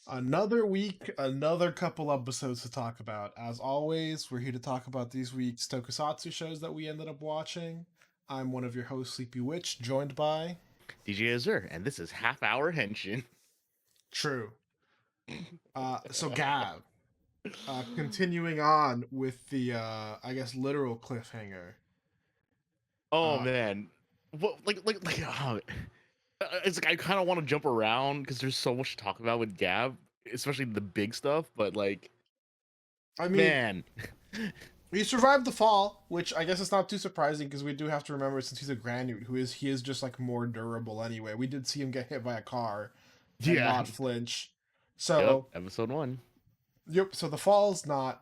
Another week, another couple episodes to talk about. As always, we're here to talk about these week's tokusatsu shows that we ended up watching. I'm one of your hosts, Sleepy Witch, joined by DJ Azure, and this is Half Hour Henshin. True. So Gavv, continuing on with the I guess literal cliffhanger. Oh Uh, man, what it's like I kind of want to jump around because there's so much to talk about with Gavv, especially the big stuff. But like, I mean, man, he survived the fall, which I guess is not too surprising because we do have to remember since he's a Granute, he is just like more durable anyway. We did see him get hit by a car and yeah, not flinch. yep, So episode one. yep. So the fall's not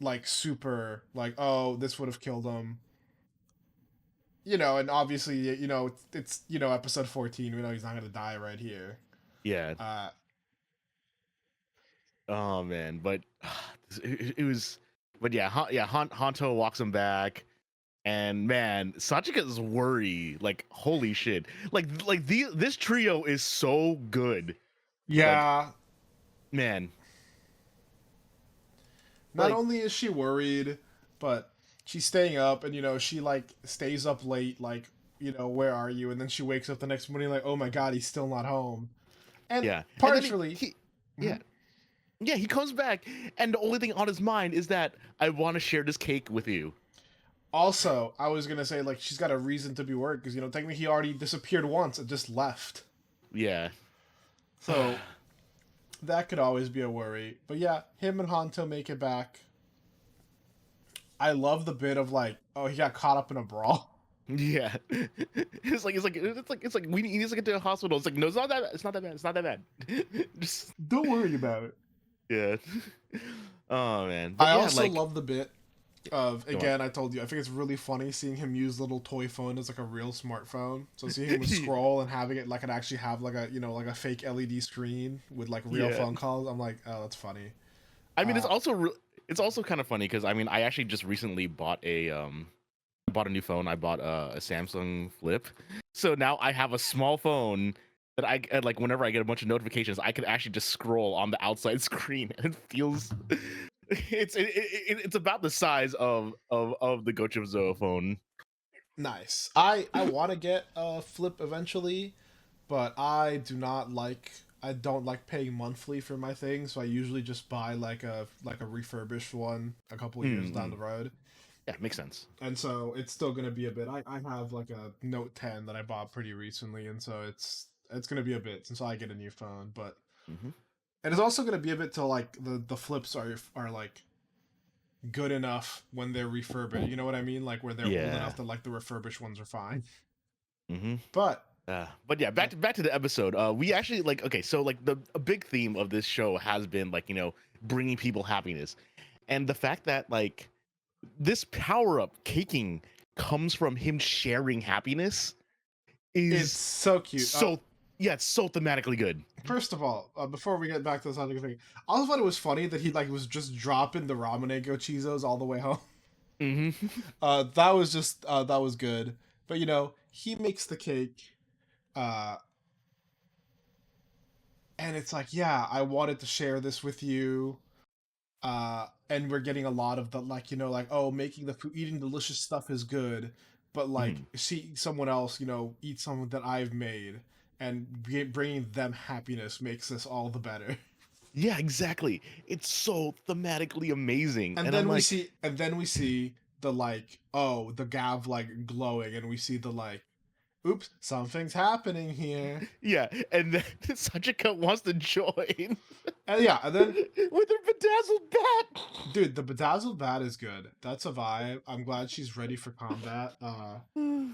like super like, oh, this would have killed him. And obviously, it's episode 14. We know he's not gonna die right here. Yeah. Uh, Oh man, but it was, but yeah, Honto walks him back. And man, Sachika's worry, like holy shit, this trio is so good. Like yeah. man, Not like only is she worried, but she's staying up, and she like stays up late, like where are you? And then she wakes up the next morning, like, oh my god, he's still not home. And yeah, and then partially, yeah, mhm. yeah, he comes back, and the only thing on his mind is that I want to share this cake with you. Also, I was gonna say like she's got a reason to be worried because technically he already disappeared once and just left, Yeah, so that could always be a worry. But yeah, him and Hanto make it back. I love the bit of like, oh, he got caught up in a brawl. yeah. It's like we he needs to get to the hospital. It's like no, it's not that bad. It's not that bad. Just Don't worry about it. yeah. Oh man, but I yeah, also like love the bit of, go on. again, I told you, I think it's really funny seeing him use little toy phone as like a real smartphone. So seeing him with scroll and having it like it actually have like a like a fake LED screen with like real Yeah. phone calls. I'm like, oh, that's funny. I mean, Uh, it's also kind of funny because I mean, I actually just recently bought a new phone. I bought a Samsung Flip, so now I have a small phone that like whenever I get a bunch of notifications, I can actually just scroll on the outside screen, and it feels it's about the size of the Gochujou phone. nice. I want to get a flip eventually, but I don't like paying monthly for my things, so I usually just buy like a refurbished one a couple years down Mm-hmm. the road. Yeah, makes sense. And so it's still gonna be a bit. I have like a Note 10 that I bought pretty recently, and so it's gonna be a bit since I get a new phone. But Hmm. it is also gonna be a bit till like the flips are like good enough when they're refurbished. You know what I mean? Like where they're old Yeah. enough that like the refurbished ones are fine. Hmm. But But yeah, back to the episode. We actually like okay, so like a big theme of this show has been like bringing people happiness, and the fact that like this power up caking comes from him sharing happiness it's is so cute. so yeah, it's so thematically good. First of all, before we get back to the subject thing, I also thought it was funny that he like was just dropping the ramen egg chizos all the way home. Hmm. That was just that was good. But he makes the cake. Uh, and it's like, yeah, I wanted to share this with you. And we're getting a lot of the like, like, oh, making the food, eating delicious stuff is good, but like Hmm. seeing someone else, eat something that I've made and bringing them happiness makes this all the better. Yeah, exactly. It's so thematically amazing, And and I'm then we like, see, and then we see the like, oh, the Gavv like glowing, and we see the like, oops, something's happening here. yeah, and then Sachika wants to join And yeah, and then with her bedazzled bat. dude, the bedazzled bat is good. That's a vibe. I'm glad she's ready for combat.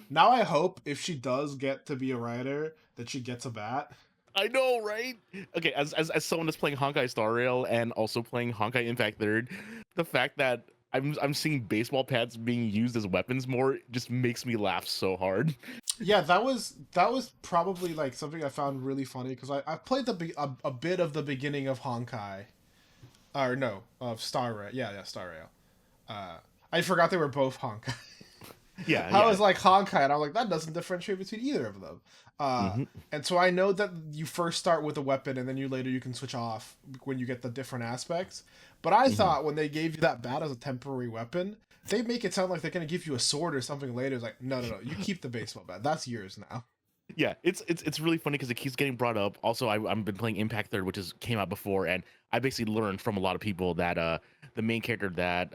Now I hope if she does get to be a writer that she gets a bat. I know, right? Okay, as someone that's playing Honkai Star Rail and also playing Honkai Impact Third, the fact that I'm seeing baseball bats being used as weapons more just makes me laugh so hard. Yeah, that was probably like something I found really funny because I played a bit of the beginning of Honkai, or no, of Star Rail. Yeah, Star Rail. I forgot they were both Honkai. Yeah, How yeah. is like Honkai? And I'm like, that doesn't differentiate between either of them. Uh, Hmm. and so I know that you first start with a weapon and then you can switch off when you get the different aspects. But I Hmm. thought when they gave you that bat as a temporary weapon, they make it sound like they're gonna give you a sword or something later. It's like, no, no, no, you keep the baseball bat. That's yours now. Yeah, it's really funny because it keeps getting brought up. Also, I've been playing Impact Third, which is came out before, and I basically learned from a lot of people that the main character that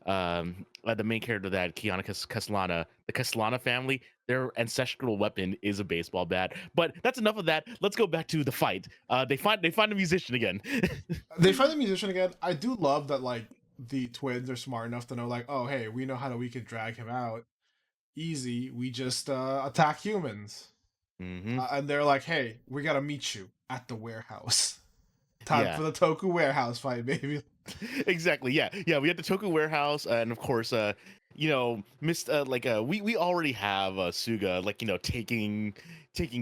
the main character that Kiana Castellana, the Castellana family, their ancestral weapon is a baseball bat. But that's enough of that. Let's go back to the fight. They find a musician again. They find the musician again. I do love that like the twins are smart enough to know like, oh hey, we know we can drag him out easy. We just attack humans. Hmm. And they're like, "Hey, we gotta meet you at the warehouse. Time Yeah. for the Toku warehouse fight, baby." Exactly. Yeah. Yeah. We had the Toku warehouse, and of course, missed we already have Suga taking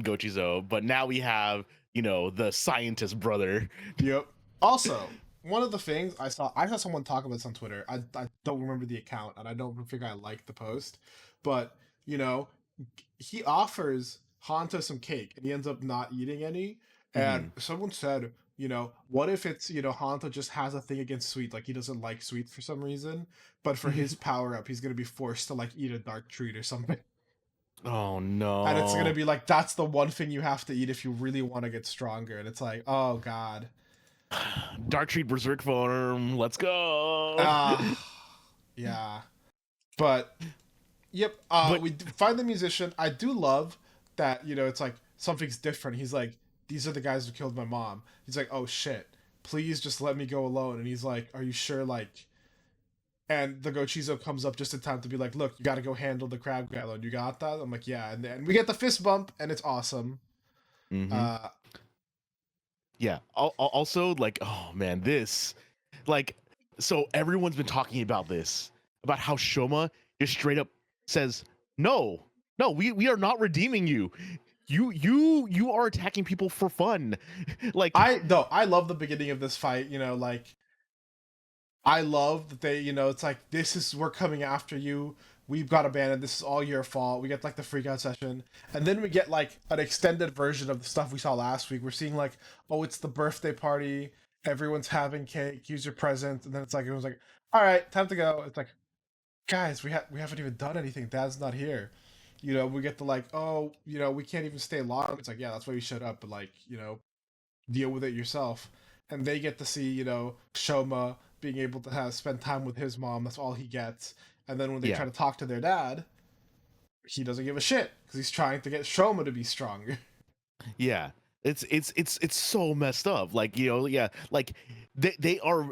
Gochizo, but now we have the scientist brother. Yep. Also, one of the things I saw someone talk about this on Twitter. I don't remember the account, and I don't think I liked the post, but you know, he offers Hanto some cake, and he ends up not eating any. And Hmm. someone said, what if it's Hanto just has a thing against sweet, like he doesn't like sweet for some reason, but for his power up, he's gonna be forced to like eat a dark treat or something. Oh And it's gonna no. be like that's the one thing you have to eat if you really want to get stronger. And it's like, oh god, Dark Treat Berserk form. Let's go. ah, yeah. But yep, But we find the musician. I do love that. It's like something's different. He's like, these are the guys who killed my mom. He's like, oh shit, please just let me go alone. And he's like, are you sure? Like, and the Gochizo comes up just in time to be like, look, you got to go handle the crab guy alone. You got that? I'm like, yeah. And then we get the fist bump, and it's awesome. hmm Uh, yeah. Also, like, oh man, this, like, so everyone's been talking about this, about how Shoma just straight up says, no, no, we are not redeeming you. You are attacking people for fun. Like, I love the beginning of this fight. Like I love that they, it's like this is we're coming after you. We've got abandoned. This is all your fault. We get like the freak out session, and then we get like an extended version of the stuff we saw last week. We're seeing like, oh, it's the birthday party. Everyone's having cake. Use your present, and then it's like everyone's like, all right, time to go. It's like, guys, we haven't even done anything. Dad's not here. We get the like, oh, we can't even stay long. It's like, yeah, that's why we showed up, but like, deal with it yourself. And they get to see, Shoma being able to have spend time with his mom. That's all he gets. And then when they yeah, try to talk to their dad, he doesn't give a shit because he's trying to get Shoma to be stronger. yeah. It's so messed up. Like, yeah, like they are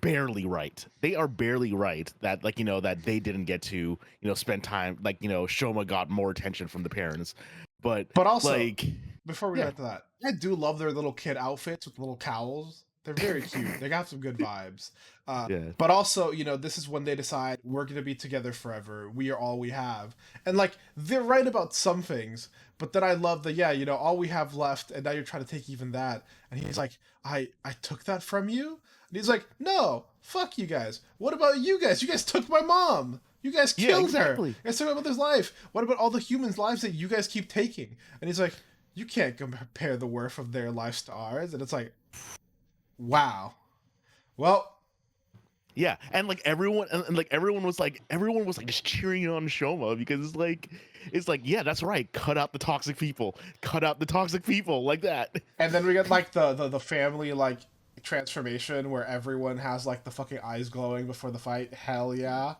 barely right. They are barely right that, like, that they didn't get to, spend time, like, Shoma got more attention from the parents. But But also, like, before we get yeah, into that, I do love their little kid outfits with little cowls. They're very cute. They got some good vibes. yeah, But also, this is when they decide we're gonna be together forever. We are all we have, and like they're right about some things. But then I love the yeah, all we have left, and now you're trying to take even that. And he's like, I took that from you. And he's like, no, fuck you guys. What about you guys? You guys took my mom. You guys yeah, killed her. exactly. You guys took my mother's life. What about all the humans' lives that you guys keep taking? And he's like, you can't compare the worth of their lives to ours. And it's like, wow. Well, Yeah, and like everyone, and like everyone was like just cheering on Shoma because it's like, yeah, that's right. Cut out the toxic people. Cut out the toxic people like that. and then we get like the family like transformation where everyone has like the fucking eyes glowing before the fight. Hell yeah.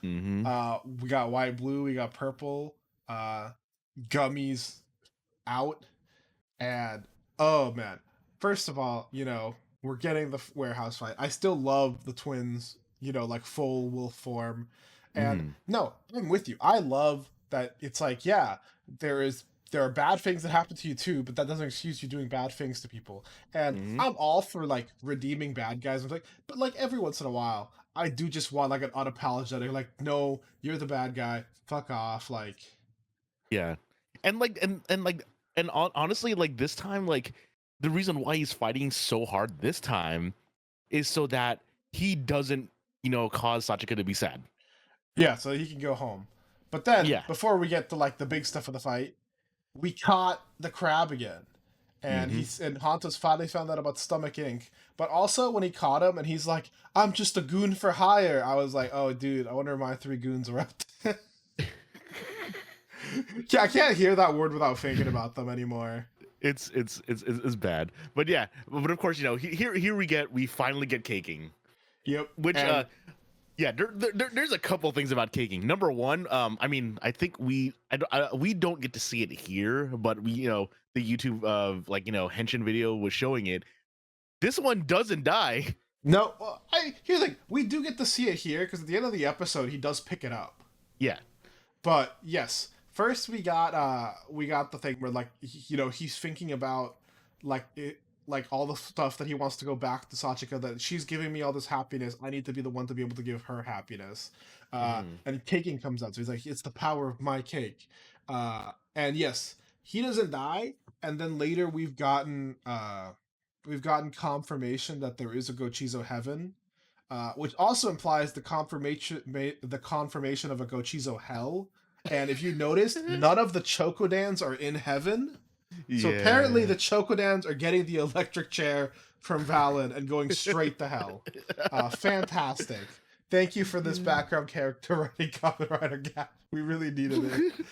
Mm-hmm. We got white, blue, we got purple. Gummies out. And oh man, first of all, we're getting the warehouse fight. I still love the twins, like full wolf form. And Mm-hmm. no, I'm with you. I love that it's like, yeah, there are bad things that happen to you too, but that doesn't excuse you doing bad things to people. And Mm-hmm. I'm all for like redeeming bad guys. I'm like, but like every once in a while, I do just want like an unapologetic, like, no, you're the bad guy. Fuck off. Like, Yeah, and like and like and honestly, like this time, like the reason why he's fighting so hard this time is so that he doesn't, cause Sachika to be sad. Yeah, so he can go home. But then Yeah. before we get to like the big stuff of the fight, we caught the crab again. And Hmm. Hantos finally found out about Stomach Ink. But also when he caught him and he's like, I'm just a goon for hire, I was like, oh dude, I wonder if my 3 goons are up to Yeah, I can't hear that word without thinking about them anymore. It's bad, but yeah, but of course, we finally get caking, Yep. which And yeah, there's a couple things about caking. Number one, I mean, I think we don't get to see it here, but the YouTube of Henshin video was showing it. This one doesn't die. no, well, here's the thing. We do get to see it here because at the end of the episode, he does pick it up. Yeah. But yes, first we got the thing where like he's thinking about like all the stuff that he wants to go back to Sachika, that she's giving me all this happiness. I need to be the one to be able to give her happiness. Mhm. And caking comes out, so he's like, it's the power of my cake. And yes, he doesn't die. And then later we've gotten confirmation that there is a Gochizo heaven, which also implies the confirmation of a Gochizo hell. And if you noticed, none of the Chokodans are in heaven. So apparently Yeah. the Chokodans are getting the electric chair from Valen and going straight to hell. Fantastic. Thank you for this background character writing Kamen Rider Gap. We really needed it.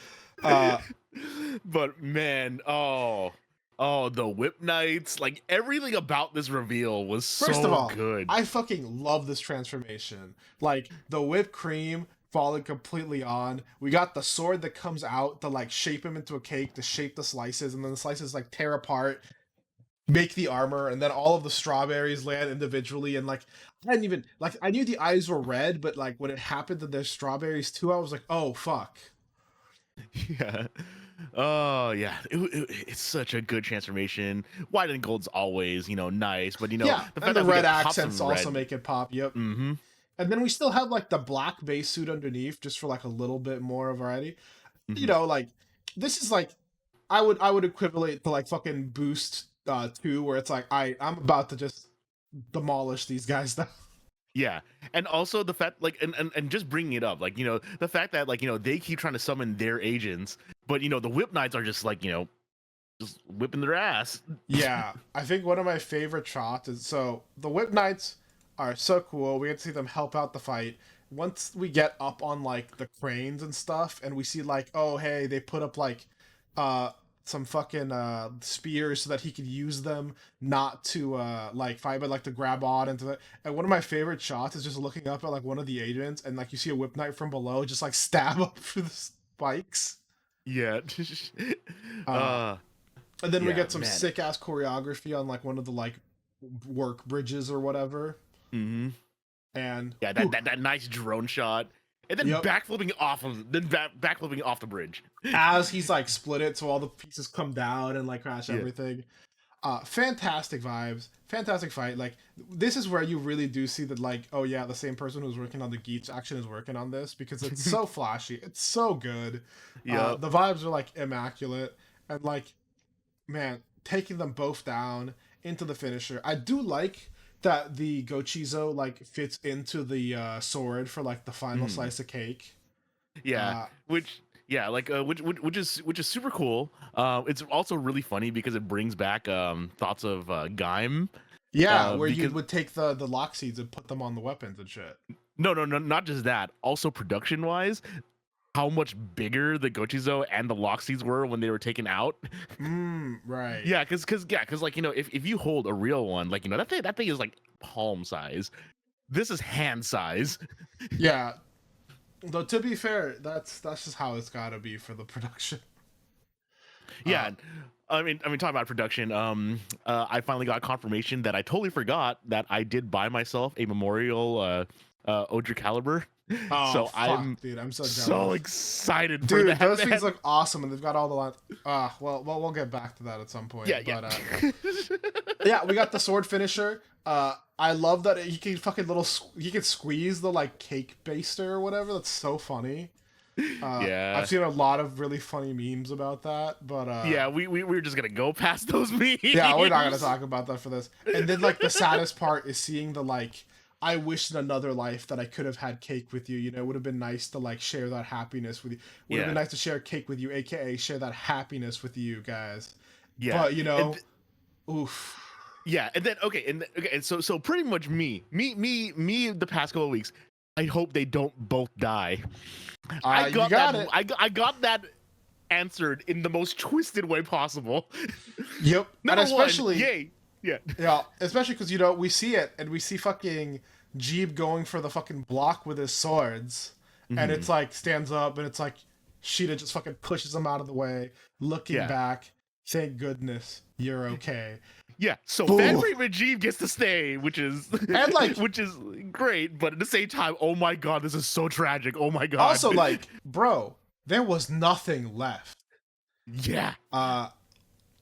Uh, But man, the whip knights, like everything about this reveal was First of so all, good. I fucking love this transformation. Like the whipped cream falling completely on. We got the sword that comes out to like shape him into a cake, to shape the slices, and then the slices like tear apart, make the armor, and then all of the strawberries land individually. And like I didn't even like I knew the eyes were red, but like when it happened to there's strawberries too, I was like, oh fuck. Yeah. Oh yeah, it's such a good transformation. White and gold's always nice, but Yeah, the and fact the that we red get pops accents of also red. make it pop. Yep. Mm-hmm. And then we still have like the black base suit underneath, just for like a little bit more variety. Mm-hmm. Like this is like I would equivalent to like fucking Boost 2, where it's like I'm about to just demolish these guys now. Yeah, and also the fact, like, and just bringing it up, like, the fact that, like, they keep trying to summon their agents, but the Whip Knights are just like, just whipping their ass. Yeah, I think one of my favorite shots is, so the Whip Knights are so cool. We get to see them help out the fight. Once we get up on like the cranes and stuff, and we see like, oh hey, they put up like uh some fucking spears so that he could use them not to like fight, but like to grab on into it. And one of my favorite shots is just looking up at like one of the agents, and like you see a Whip Knight from below just like stab up through the spikes. Yeah. Uh, uh and then we yeah, get some man. sick ass choreography on like one of the like work bridges or whatever. Mm-hmm. And Yeah, that nice drone shot, and then yep, backflipping off the bridge. as he's like split it so all the pieces come down and like crash Yeah. everything. Fantastic vibes, fantastic fight. Like this is where you really do see that, like, oh yeah, the same person who's working on the Geats action is working on this, because it's so flashy, it's so good. Yep. The vibes are like immaculate, and like, man, taking them both down into the finisher. I do like that the Gochizo like fits into the sword for like the final Mm. slice of cake. Yeah, Uh, which is super cool. It's also really funny because it brings back thoughts of Gaim. yeah, where you Because would take the lock seeds and put them on the weapons and shit. no, not just that. Also, production wise, how much bigger the Gochizo and the lock seeds were when they were taken out. Right. Yeah, because like if you hold a real one, like that thing is like palm size. This is hand size. Yeah. Though to be fair, that's just how it's gotta be for the production. Yeah, talking about production. I finally got confirmation that I totally forgot that I did buy myself a memorial Odra caliber. Oh So fuck, I'm dude, I'm so so jealous. excited for Dude, that. those things Man. look awesome, and they've got all the lines. Well, we'll get back to that at some point. Yeah, But yeah. yeah, we got the sword finisher. I love that he can fucking he can squeeze the like cake baster or whatever. That's so funny. Yeah. I've seen a lot of really funny memes about that, but Yeah, we were just gonna go past those memes. yeah, we're not gonna talk about that for this. And then like the saddest part is seeing the like I wish in another life that I could have had cake with you. You know, it would have been nice to like share that happiness with you. Would have been Yeah. nice to share cake with you, aka share that happiness with you guys. Yeah. But you know, oof. Yeah, and then okay, and so pretty much me the past couple of weeks. I hope they don't both die. I You got got that. it. I got that answered in the most twisted way possible. Yep. Number And especially, one, yay. Yeah. yeah, especially because you know we see it and we see fucking Jeeb going for the fucking block with his swords, and it's like stands up and it's like Sheeta just fucking pushes him out of the way, looking Yeah. back. Thank goodness you're okay. Yeah, so Ooh. fan favorite Jeep gets to stay, which is And, like- which is great, but at the same time, oh my god, this is so tragic. Oh my god. Also, like, bro, there was nothing left. yeah.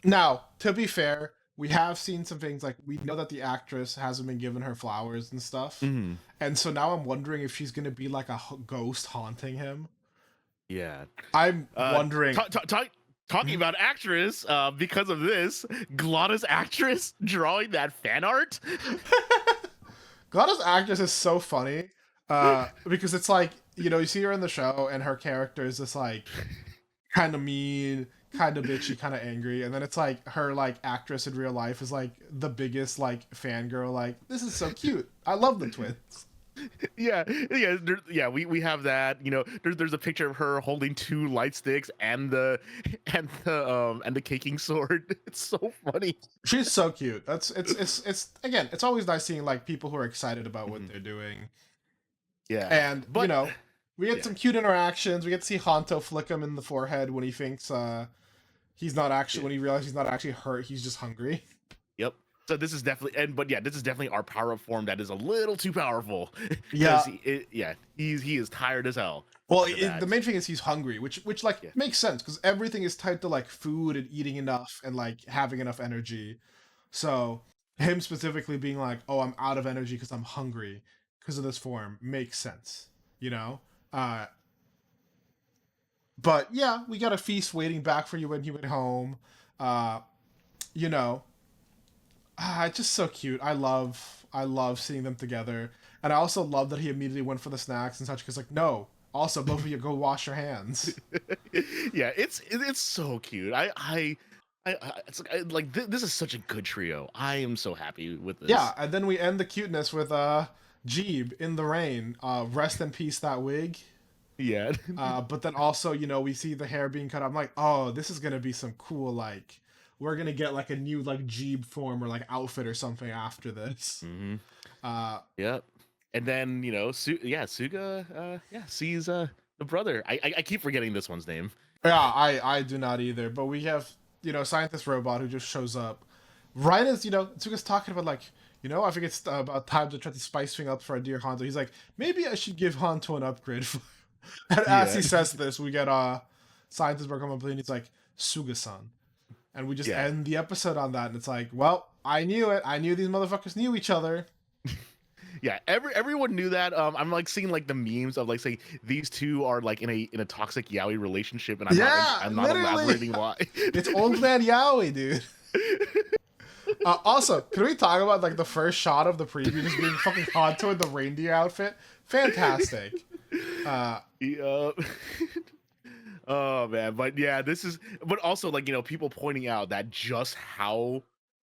Now, to be fair, we have seen some things like we know that the actress hasn't been given her flowers and stuff. Mhm. And so now I'm wondering if she's gonna be like a ghost haunting him. Yeah. I'm wondering. Talking about actress, because of this, Glada's actress drawing that fan art. Glada's actress is so funny because it's like, you know, you see her in the show and her character is just like kind of mean, kind of bitchy, kind of angry, and then it's like her like actress in real life is like the biggest like fangirl, like, this is so cute, I love the twins. Yeah, we have that. You know, there's a picture of her holding two light sticks and the caking sword. It's so funny. She's so cute. It's again, it's always nice seeing like people who are excited about what they're doing. Yeah, And but you know, we get some cute interactions. We get to see Hanto flick him in the forehead when he thinks he's not actually when he realizes he's not actually hurt, he's just hungry. Yep. So this is definitely this is definitely our power up form that is a little too powerful. Yeah. He is tired as hell. Well, the main thing is he's hungry, which like makes sense because everything is tied to like food and eating enough and like having enough energy. So him specifically being like, "Oh, I'm out of energy because I'm hungry because of this form," makes sense, you know. But yeah, we got a feast waiting back for you when you went home. You know, it's just so cute. I love seeing them together, and I also love that he immediately went for the snacks and such because like, no. Also, both of you go wash your hands. Yeah, it's so cute. It's like this is such a good trio. I am so happy with this. Yeah, and then we end the cuteness with Jeeb in the rain. Rest in peace, that wig. Yeah. But then also, you know, we see the hair being cut. I'm like, oh, this is gonna be some cool like. We're gonna get like a new like Jeeb form or like outfit or something after this. Mm-hmm. Yep. And then, you know, Suga sees the brother. I keep forgetting this one's name. Yeah, I do not either. But we have, you know, scientist robot who just shows up right as, you know, Suga's talking about like, you know, I think it's about time to try to spice things up for our dear Hanto. He's like, maybe I should give Hanto an upgrade. And as he says this, we get scientist robot come up and he's like, Suga-san. And we just end the episode on that, and it's like, well, I knew it. I knew these motherfuckers knew each other. Yeah, everyone knew that. I'm like seeing like the memes of like saying these two are like in a toxic yaoi relationship, and I'm not elaborating why. It's old man yaoi, dude. Also, can we talk about like the first shot of the preview just being fucking Hanto in the reindeer outfit? Fantastic. Oh man, but yeah, but also like, you know, people pointing out that just how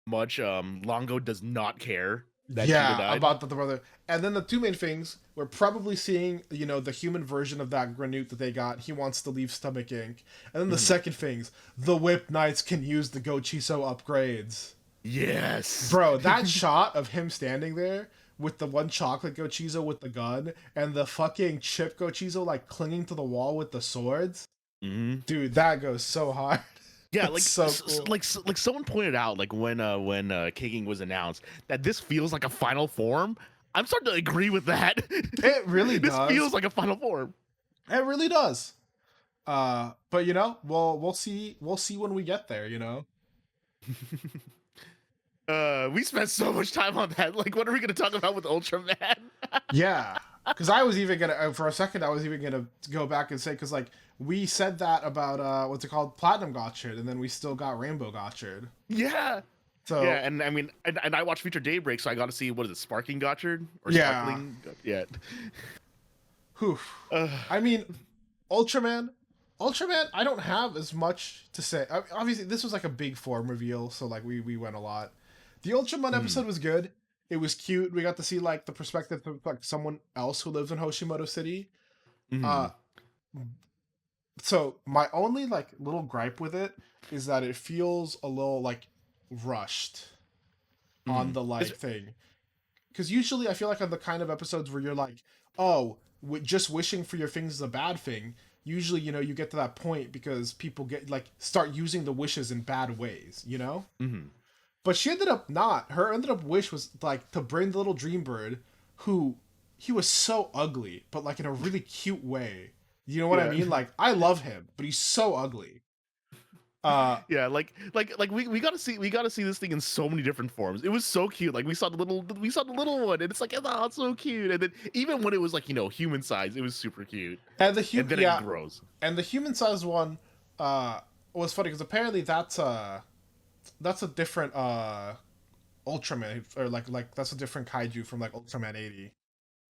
much Longo does not care. About the brother. And then the two main things, we're probably seeing, you know, the human version of that Granute that they got. He wants to leave Stomach Inc. And then the second things, the Whip Knights can use the Gochiso upgrades. Yes. Bro, that shot of him standing there with the one chocolate Gochiso with the gun and the fucking chip Gochiso like clinging to the wall with the swords. Mm-hmm. Dude, that goes so hard. Yeah, like so cool. like someone pointed out like when Kaking was announced that this feels like a final form. I'm starting to agree with that. It really does. This feels like a final form. It really does. But you know, we'll see when we get there, you know. We spent so much time on that. Like, what are we gonna talk about with Ultraman? Yeah, because I was even gonna for a second I was even gonna go back and say because like we said that about what's it called, Platinum Gotchard, and then we still got Rainbow Gotchard. Yeah. So Yeah, and I mean, and I watch Future Daybreak, so I got to see what is it, Sparking Gotchard or yeah, Sparkling? Yeah. whew. Uh, I mean, Ultraman. Ultraman, I don't have as much to say. Obviously, this was like a big form reveal, so like we went a lot. The Ultraman mm, episode was good. It was cute. We got to see like the perspective of like someone else who lives in Hoshimoto City. Uh, mm, so my only like little gripe with it is that it feels a little like rushed on mm. the like thing. Because usually I feel like on the kind of episodes where you're like, oh, just wishing for your things is a bad thing. Usually, you get to that point because people get like start using the wishes in bad ways, you know. Mm, But she ended up not. Her ended up wish was like to bring the little dream bird, who he was so ugly, but like in a really cute way. You know what I yeah. mean? Like I love him, but he's so ugly. Uh, Yeah, like we got to see this thing in so many different forms. It was so cute. Like we saw the little one, and it's like, oh, it's so cute. And then even when it was like human size, it was super cute. and the And then it yeah, grows. and the human sized one, was funny because apparently that's a different Ultraman, or like that's a different kaiju from like Ultraman 80.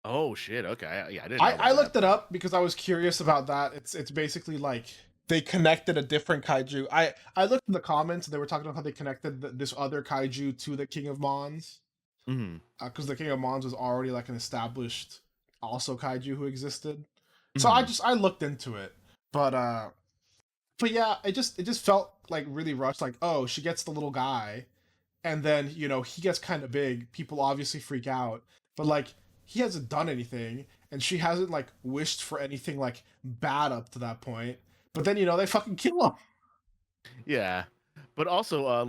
Oh shit. Okay. Yeah, I didn't I know I about that. looked it up because I was curious about that. It's basically like they connected a different kaiju. I looked in the comments and they were talking about how they connected this other kaiju to the King of Mons, Mm, because the King of Mons was already like an established also kaiju who existed. So mm. I looked into it, but yeah, it just felt like really rushed. Like, oh, she gets the little guy, and then he gets kind of big. People obviously freak out, but like he hasn't done anything, and she hasn't like wished for anything like bad up to that point. But then they fucking kill him. Yeah. But also,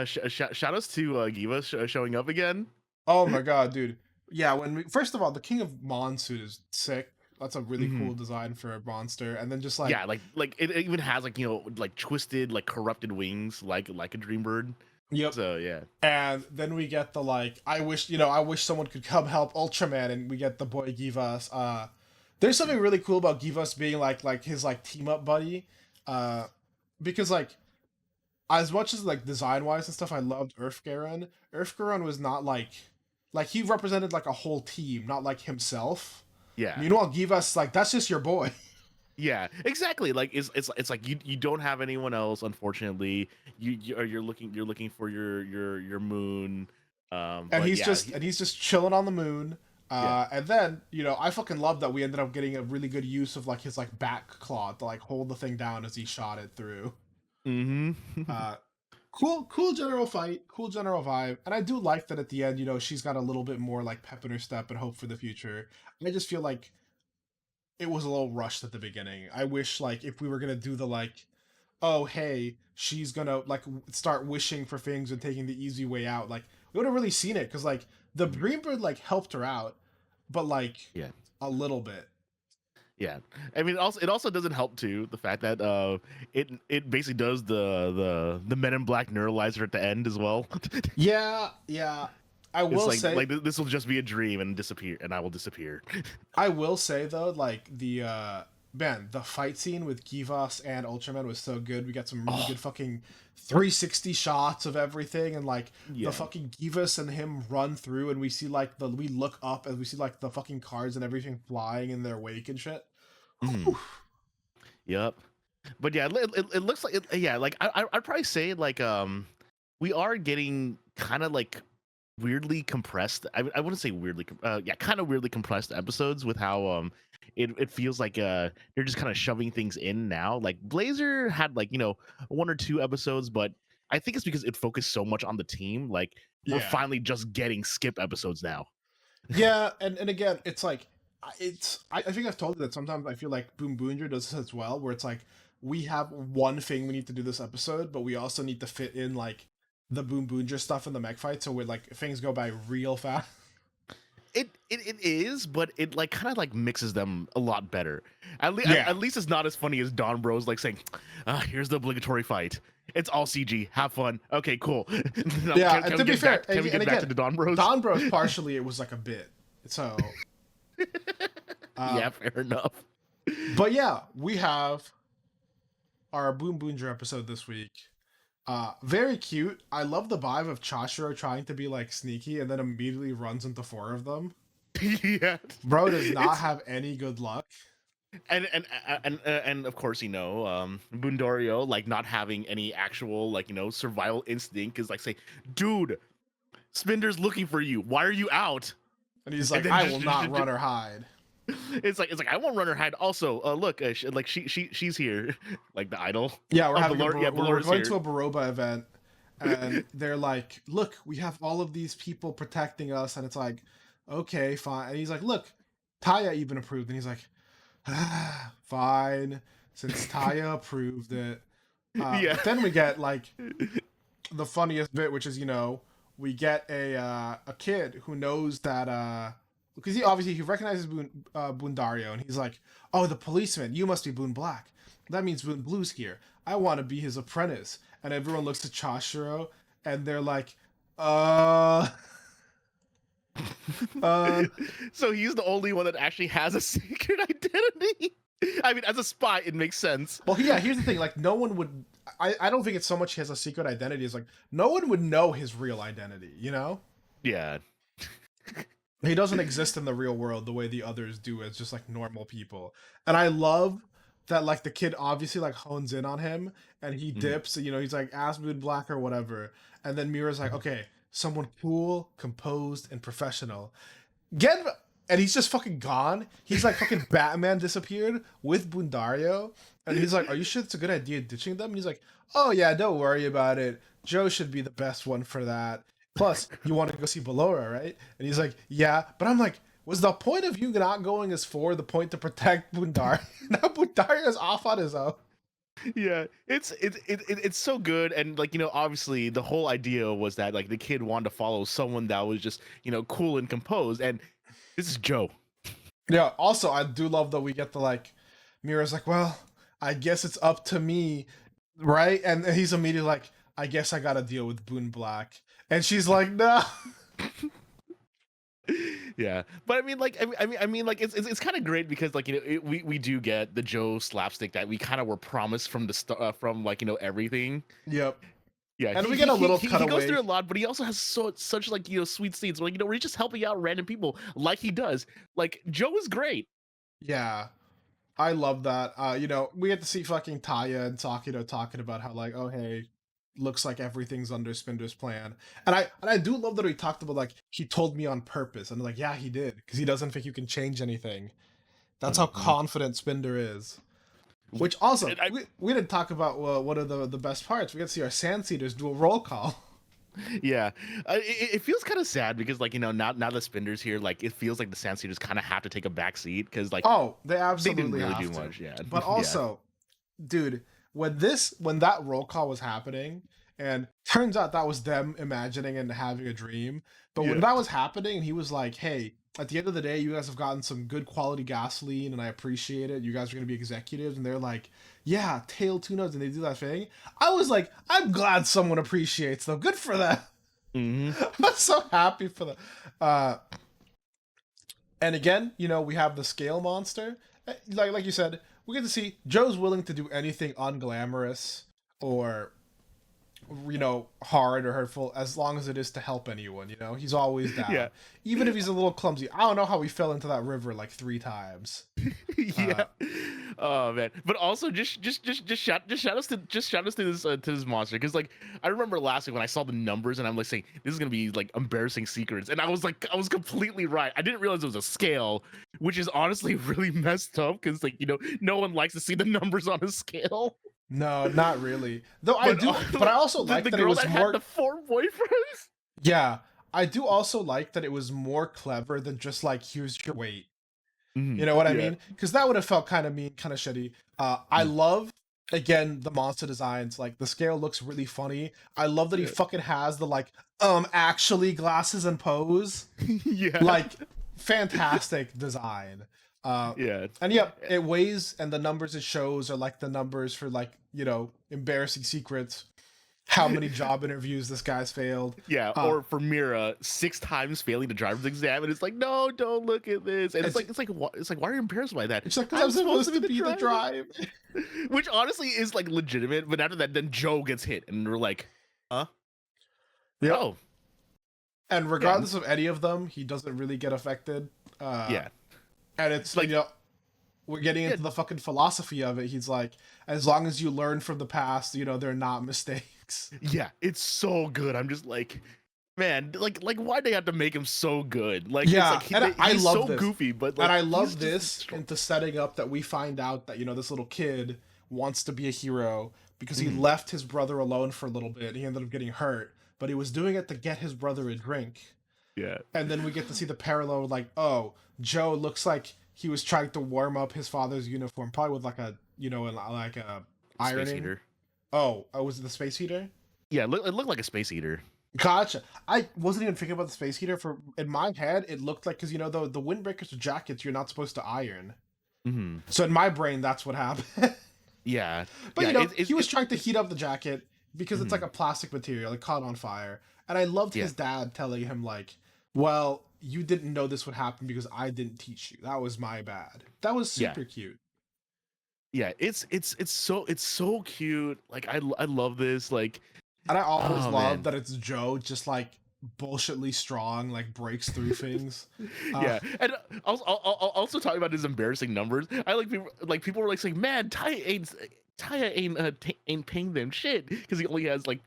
shout outs to Giva showing up again. Oh my god, dude. Yeah, first of all, the King of Monsoon is sick. That's a really Hmm. cool design for a monster, and then just like Yeah, like it even has like like twisted like corrupted wings like a dream bird. yep. So yeah. And then we get the like, I wish someone could come help Ultraman, and we get the boy Givas. There's something really cool about Givas being like his like team up buddy, uh, because like as much as like design wise and stuff, I loved Earthgaron. Earthgaron was not like he represented like a whole team, not like himself. Yeah. Meanwhile, Givas like that's just your boy. Yeah, exactly. Like it's like you don't have anyone else, unfortunately. You're looking for your moon. and But he's yeah, just and he's just chilling on the moon. yeah. And then I fucking love that we ended up getting a really good use of like his like back claw to like hold the thing down as he shot it through. Mm-hmm. Uh, cool general fight, cool general vibe, and I do like that at the end. She's got a little bit more like pep in her step and hope for the future. I just feel like it was a little rushed at the beginning. I wish like if we were gonna do the like, oh hey, she's gonna like start wishing for things and taking the easy way out. Like we would have really seen it because like the Greenbird like helped her out, but like Yeah. a little bit. Yeah. I mean, it also doesn't help too the fact that it basically does the Men in Black neuralizer at the end as well. Yeah, yeah. I It's will say, like this will just be a dream and disappear, and I will disappear. I will say though, like the man, the fight scene with Givas and Ultraman was so good. We got some really Oh good fucking 360 shots of everything, and like the yeah. fucking Givas and him run through, and we see like we look up and we see like the fucking cards and everything flying in their wake and shit. Mhm. Whew. Yep. But yeah, it looks like yeah, like I'd probably say like we are getting kind of like weirdly compressed. I wouldn't say weirdly yeah, kind of weirdly compressed episodes with how it feels like they're just kind of shoving things in now. Like Blazer had like, one or two episodes, but I think it's because it focused so much on the team. Like we're Yeah. finally just getting skip episodes now. Yeah, and again, it's like I think I've told you that sometimes I feel like Boom Boonger does this as well, where it's like we have one thing we need to do this episode, but we also need to fit in like the Boom Boonger stuff in the mech fight, so we're like things go by real fast. It is, but it like kind of like mixes them a lot better. Yeah, At least it's not as funny as Don Bros like saying, "Here's the obligatory fight. It's all CG. Have fun. Okay, cool." Now, yeah, and can to we be get fair, back? Can we and get back to again, the Don Bros? Don Bros partially it was like a bit, so Yeah, um, fair enough. but yeah, we have our Boom Boonger episode this week. Very cute. I love the vibe of Chashiro trying to be like sneaky and then immediately runs into four of them. Yeah, Bro does not it's have any good luck. and of course, Bundorio like not having any actual like survival instinct is like say, dude, Spinder's looking for you. Why are you out? And he's And like, then I will not run or hide. it's like I won't run her hide. Also, look, like she's here, like the idol. Yeah, we're Oh, having Valor, yeah, we're Valor's going here. to a Baroba event, and they're like, "Look, we have all of these people protecting us," and it's like, "Okay, fine." And he's like, "Look, Taya even approved," and he's like, "Fine, since Taya approved it." Yeah, But then we get like the funniest bit, which is we get a kid who knows that because he recognizes Bundario, and he's like, "Oh, the policeman, you must be Boone Black. That means Boone Blue's here. I want to be his apprentice." And everyone looks at Chashiro, and they're like, "Uh, uh." so he's the only one that actually has a secret identity. I mean, as a spy, it makes sense. Well, yeah. Here's the thing: like, no one would. I don't think it's so much he has a secret identity. It's like no one would know his real identity. Yeah, He doesn't exist in the real world the way the others do as just like normal people. And I love that like the kid obviously like hones in on him and he Mhm. dips, he's like Asmoon Black or whatever. And then Mira's like, okay, someone cool, composed, and professional. Get and he's just fucking gone. He's like fucking Batman disappeared with Bundario. And he's like, are you sure it's a good idea ditching them? And he's like, oh yeah, don't worry about it. Joe should be the best one for that. Plus, you want to go see Ballora, right? And he's like, yeah. But I'm like, was the point of you not going as for the point to protect Bundario? Now Bundario's off on his own. Yeah, it's so good, and like obviously the whole idea was that like the kid wanted to follow someone that was just cool and composed, and this is Joe. Yeah, also I do love that we get the like Mira's like, well, I guess it's up to me, right? And he's immediately like, I guess I gotta deal with Boone Black. And she's like, no. Yeah, but I mean, like, like, it's kind of great because, like, we do get the Joe slapstick that we kind of were promised from the from like everything. Yep. Yeah, And we get a little he goes through cutaway. a lot, but he also has such like sweet scenes where where he's just helping out random people like he does. Like Joe is great. Yeah. I love that. We get to see fucking Taya and Sakito talking about how like, oh hey, looks like everything's under Spinder's plan. And I do love that he talked about like he told me on purpose. And like, yeah, he did, because he doesn't think you can change anything. That's how Mhm. confident Spinder is. Which also, And I, we didn't talk about what are the best parts. We get to see our Sandseaters do a roll call. yeah, it feels kind of sad because like now the Spinder's here, like it feels like the Sandseaters kind of have to take a back seat because like Oh, they they didn't absolutely really have do to. much. Yeah, But yeah, also, dude, when that roll call was happening, and turns out that was them imagining and having a dream. But when yeah. that was happening, and he was like, "Hey, at the end of the day, you guys have gotten some good quality gasoline, and I appreciate it. You guys are gonna be executives." And they're like, "Yeah, tail tune-ups," and they do that thing. I was like, "I'm glad someone appreciates them. Good for them." Hmm. I'm so happy for them. Uh, and again, we have the scale monster. Like you said, we get to see Joe's willing to do anything unglamorous or hard or hurtful as long as it is to help anyone. He's always Yeah, down, even if he's a little clumsy. I don't know how he fell into that river like 3 times. yeah. Oh man, but also just shout us to this monster because like I remember last week when I saw the numbers and I'm like saying this is gonna be like embarrassing secrets and I was completely right. I didn't realize it was a scale, which is honestly really messed up because like no one likes to see the numbers on a scale. No, not really. Though I But do, but I also the like that it girl was that had the more. 4 boyfriends. Yeah, I do also like that it was more clever than just like here's your weight. You Mhm. know what I Yeah. mean? Because that would have felt kind of mean, kind of shitty. I Mm. love again the monster designs. Like the scale looks really funny. I love that he Yeah. fucking has the like actually glasses and pose. Yeah. Like fantastic design. Yeah. And yep, it weighs and the numbers it shows are like the numbers for like embarrassing secrets. how many job interviews this guy's failed. Yeah, Uh, or for Mira, 6 times failing the driver's exam, and it's like, no, don't look at this. And it's it's like, why are you embarrassed by that? it's like because I'm I'm supposed supposed to be to the be the driver. drive. Which honestly is like legitimate, but after that, then Joe gets hit, and we're like, huh? Yep. Oh, And yeah, regardless of any of them, he doesn't really get affected. yeah, And it's like, we're getting yeah, into the fucking philosophy of it. He's like, as long as you learn from the past, they're not mistakes. yeah, it's so good. I'm just like, man, like why they have to make him so good? Like, it's Yeah, like and I he's love so this. goofy, but And like I he's love just this strong. into setting up that we find out that, this little kid wants to be a hero because he Mhm. left his brother alone for a little bit. He ended up getting hurt, but he was doing it to get his brother a drink. Yeah, And then we get to see the parallel, like, oh, Joe looks like he was trying to warm up his father's uniform, probably with like like a space ironing. heater. Oh, was it the space heater? Yeah, it looked like a space heater. Gotcha. I wasn't even thinking about the space heater. For in my head, it looked like, because the windbreakers are jackets you're not supposed to iron. Hmm. So in my brain, that's what happened. Yeah, But yeah, he was trying to heat up the jacket because it's mhm. like a plastic material. It caught on fire, and I loved Yeah, his dad telling him like, "Well, you didn't know this would happen because I didn't teach you. That was my bad." That was yeah. super cute. Yeah, it's so cute. Like I love this. Like, And I always oh love man. that it's Joe just like bullshitly strong, like breaks through things. Uh, Yeah, and also talking about his embarrassing numbers. I like people were like saying, "Man, Taya ain't paying them shit because he only has like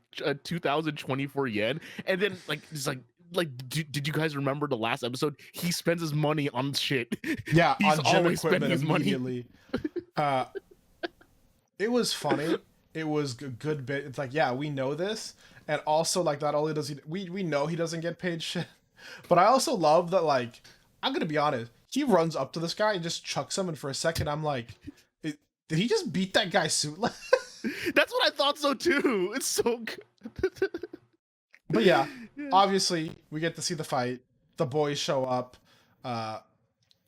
2,024 yen." And then like it's like did you guys remember the last episode? He spends his money on shit. yeah, He's on gym always spending equipment his money. immediately. Uh, it was funny. It was a good bit. It's like, yeah, we know this, and also like not only does we know he doesn't get paid shit, but I also love that. Like, I'm gonna be honest, he runs up to this guy and just chucks him, and for a second, I'm like, did he just beat that guy suitless? That's what I thought so too. It's so good. But yeah, Yeah. obviously we get to see the fight. The boys show up. Uh,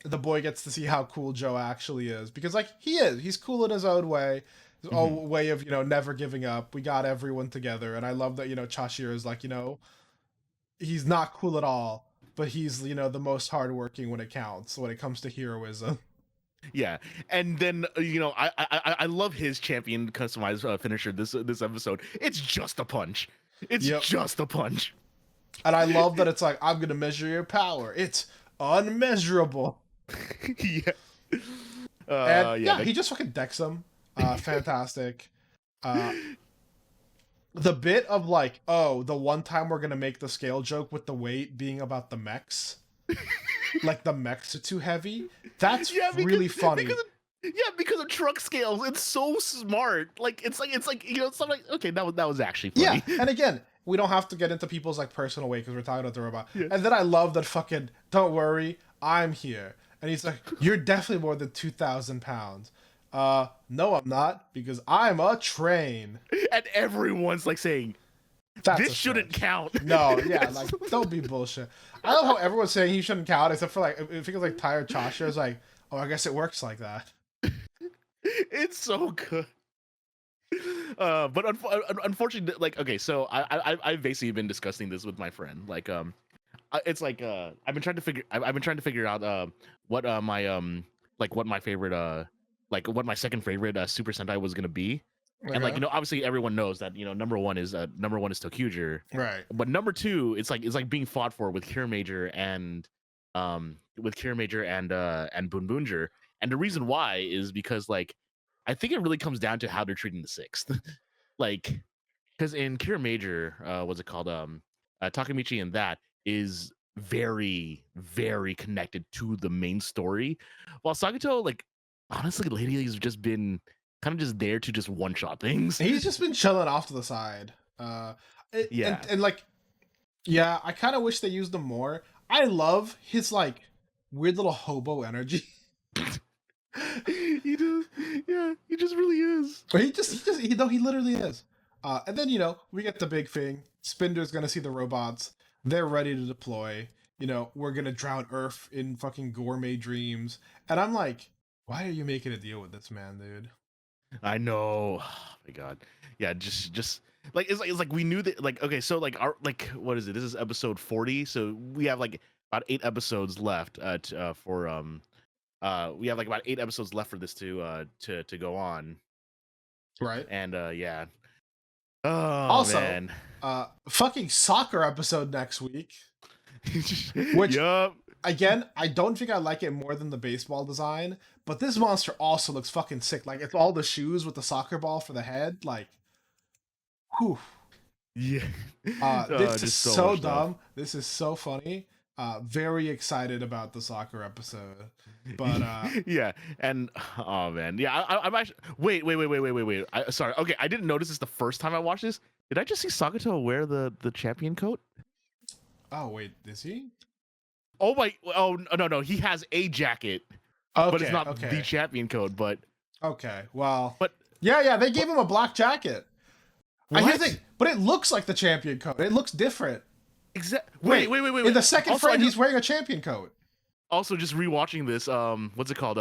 the boy gets to see how cool Joe actually is, because like he is. He's cool in his own way. His Mhm. own way of never giving up. We got everyone together, and I love that Chashira is like he's not cool at all, but he's the most hardworking when it counts, when it comes to heroism. Yeah, and then I love his champion customized finisher this episode. It's just a punch. It's Yep. just a punch. And I love that it's like, I'm gonna measure your power. It's unmeasurable. Yeah. And Yeah. yeah, he just fucking decks him. Fantastic. Uh, the bit of like, oh, the one time we're gonna make the scale joke with the weight being about the mechs, like the mechs are too heavy. That's Yeah, really funny. because of truck scales. It's so smart. Like it's like it's like, okay, that was actually Yeah, funny. and again, we don't have to get into people's like personal way because we're talking about the robot. Yeah. And then I love that fucking, don't worry, I'm here. And he's like, you're definitely more than 2,000 pounds. No, I'm not, because I'm a train. And everyone's like saying That's this a shouldn't stretch. count. No, yeah, like don't be bullshit. I love how everyone's saying he shouldn't count, except for like, if it was like Tyre Chasha is like, oh, I guess it works like that. It's so good. But unfortunately, like, okay, so I've basically been discussing this with my friend. Like, it's like I've been trying to figure out what my like what my favorite like what my second favorite Super Sentai was gonna be. And like, Okay. obviously everyone knows that number one is Tokyuger, Right. but number two it's like being fought for with Cure Major and and Bunbunger. And the reason why is because like I think it really comes down to how they're treating the sixth. Like, because in Cure Major, what's it called? Takamichi and that is very, very connected to the main story. While Sagato, like, honestly, lately he's just been kind of just there to just one shot things. He's just been chilling off to the side. Yeah. And like, yeah, I kind of wish they used him more. I love his like weird little hobo energy. He does, yeah, he just really is. But he literally is. And then we get the big thing. Spinder's gonna see the robots. They're ready to deploy. We're gonna drown Earth in fucking gourmet dreams. And I'm like, why are you making a deal with this man, dude? I know. Oh my god. Yeah, just it's like we knew that, like, okay, so like our, like, what is it? This is episode 40, so we have like about 8 episodes left for we have like about 8 episodes left for this to go on. Right. And yeah. Oh Also, man. fucking soccer episode next week. Which, yup. again, I don't think I like it more than the baseball design, but this monster also looks fucking sick. Like, it's all the shoes with the soccer ball for the head. Like, whew. Yeah. This is just so much stuff. dumb. This is so funny. Very excited about the soccer episode. But yeah, and oh man, yeah, I'm actually wait. Sorry, okay, I didn't notice this the first time I watched this. Did I just see Sagato wear the champion coat? oh wait, is he? Oh my! Oh no, he has a jacket, Okay, but it's not okay. the champion coat. But Okay, well, but yeah, they gave him a black jacket. what? I hear think, but it looks like the champion coat. It looks different. Wait. In the second Also, frame, he's wearing a champion coat. Also, just rewatching this, what's it called?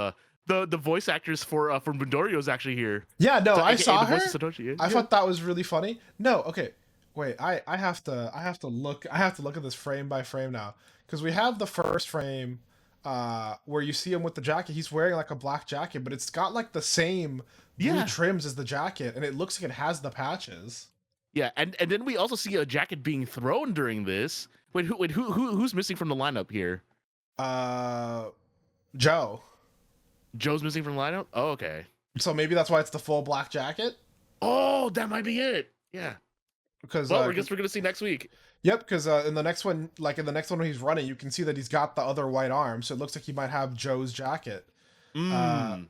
The voice actress for Midoriya is actually here. Yeah, no, So, I AKA saw the her. voice of Satoshi, yeah. I thought that was really funny. No, okay, wait, I have to look at this frame by frame now, because we have the first frame, where you see him with the jacket. He's wearing like a black jacket, but it's got like the same blue trims as the jacket, and it looks like it has the patches. Yeah, and then we also see a jacket being thrown during this. Who's missing from the lineup here? Joe. Joe's missing from the lineup? Oh, okay. So maybe that's why it's the full black jacket. Oh, that might be it. Yeah. Because Well, I guess we're gonna see next week. Yep, because in the next one, when he's running, you can see that he's got the other white arm, so it looks like he might have Joe's jacket. And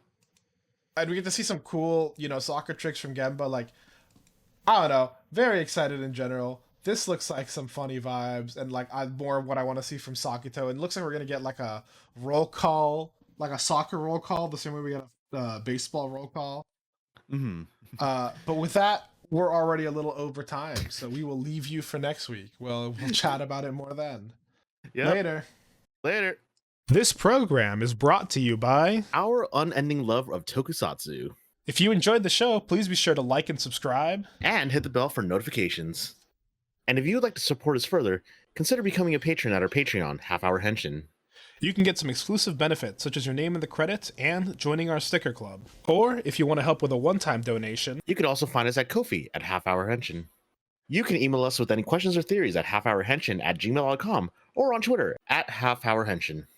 we get to see some cool, soccer tricks from Gemba. Like, I don't know, very excited in general. This looks like some funny vibes, and like more of what I want to see from Sakuto. And it looks like we're gonna get like a roll call, like a soccer roll call, the same way we got a baseball roll call. But with that, we're already a little over time, so we will leave you for next week. We'll chat about it more then. Yep. Later. This program is brought to you by Our unending love of tokusatsu. If you enjoyed the show, please be sure to like and subscribe. And hit the bell for notifications. And if you would like to support us further, consider becoming a patron at our Patreon, Half Hour Henshin. You can get some exclusive benefits, such as your name in the credits and joining our sticker club. Or, if you want to help with a one-time donation, you can also find us at Ko-fi at Half Hour Henshin. You can email us with any questions or theories at halfhourhenshin@gmail.com or on Twitter at halfhourhenshin.